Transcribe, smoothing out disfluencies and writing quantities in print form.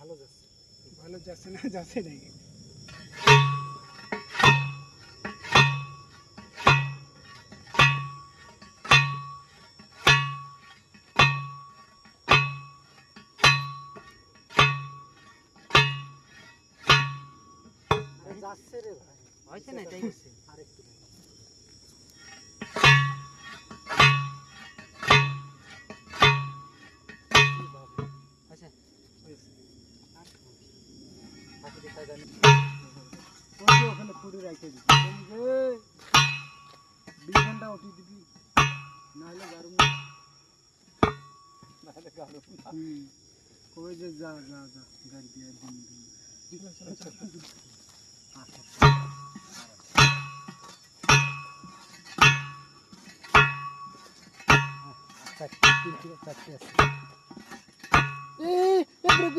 ভালো যাচ্ছে না যাচ্ছে নাকি যাচ্ছে রে ভাই হয়েছে না এটাই হচ্ছে আরেকটু হয়েছে হাতে দেখা জানি ওখানে পুরি রাখতে দিবি বিছানটা উঠিয়ে দিবি নাহলে গরম নাহলে গাড়ো কই যে যা যা যা গাড়ি দিয়ে দিন চারটে আছে ব্রেক